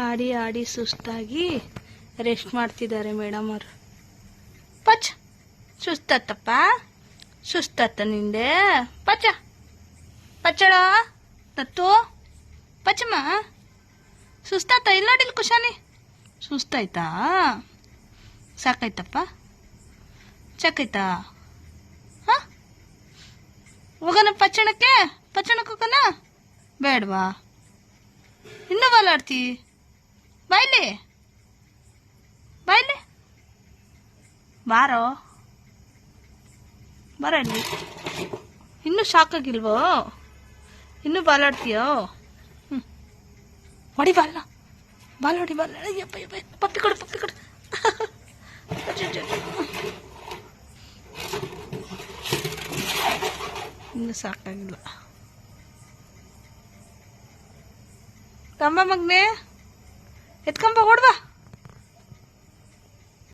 ಆಡಿ ಆಡಿ ಸುಸ್ತಾಗಿ ರೆಸ್ಟ್ ಮಾಡ್ತಿದ್ದಾರೆ ಮೇಡಮ್ ಅವರು. ಪಚ್ ಸುಸ್ತಾತಪ್ಪ, ಸುಸ್ತಾತ ನಿಂದೆ. ಪಚ್ಚ ಪಚ್ಚಳ ತತ್ತು ಪಚ್ಚಮ್ಮ ಸುಸ್ತಾತ. ಇಲ್ಲ ನೋಡಿಲ್ ಕುಶಾನಿ, ಸುಸ್ತಾಯ್ತಾ? ಸಾಕಾಯ್ತಪ್ಪ, ಸಾಕಾಯ್ತಾ? ಹಾಂ, ಹೋಗೋಣ ಪಚ್ಚಣಕ್ಕೆ ಹೋಗೋಣ? ಬೇಡವಾ? ಇನ್ನೂ ಬಾಲಾಡ್ತಿ? ಬಾಯ್ಲಿ ಬಾಯ್ಲಿ, ಬಾರೋ ಬಾರೋ ಇಲ್ಲಿ. ಇನ್ನೂ ಸಾಕಾಗಿಲ್ವೋ? ಇನ್ನೂ ಬಾಲಾಡ್ತೀಯೋ? ಹ್ಞೂ, ಹೊಡಿ ಬಾಲ, ಬಾಲ್ ಹೊಡಿ, ಬಾಲ್. ಅಯ್ಯಪ್ಪ, ಪಪ್ಪಿ ಕೊಡು. ಇನ್ನೂ ಸಾಕಾಗಿಲ್ಲ. ಕಂಬ ಮಗ್ನೆ, ಎತ್ಕೊಂಬ, ಹೊಡ್ವಾ.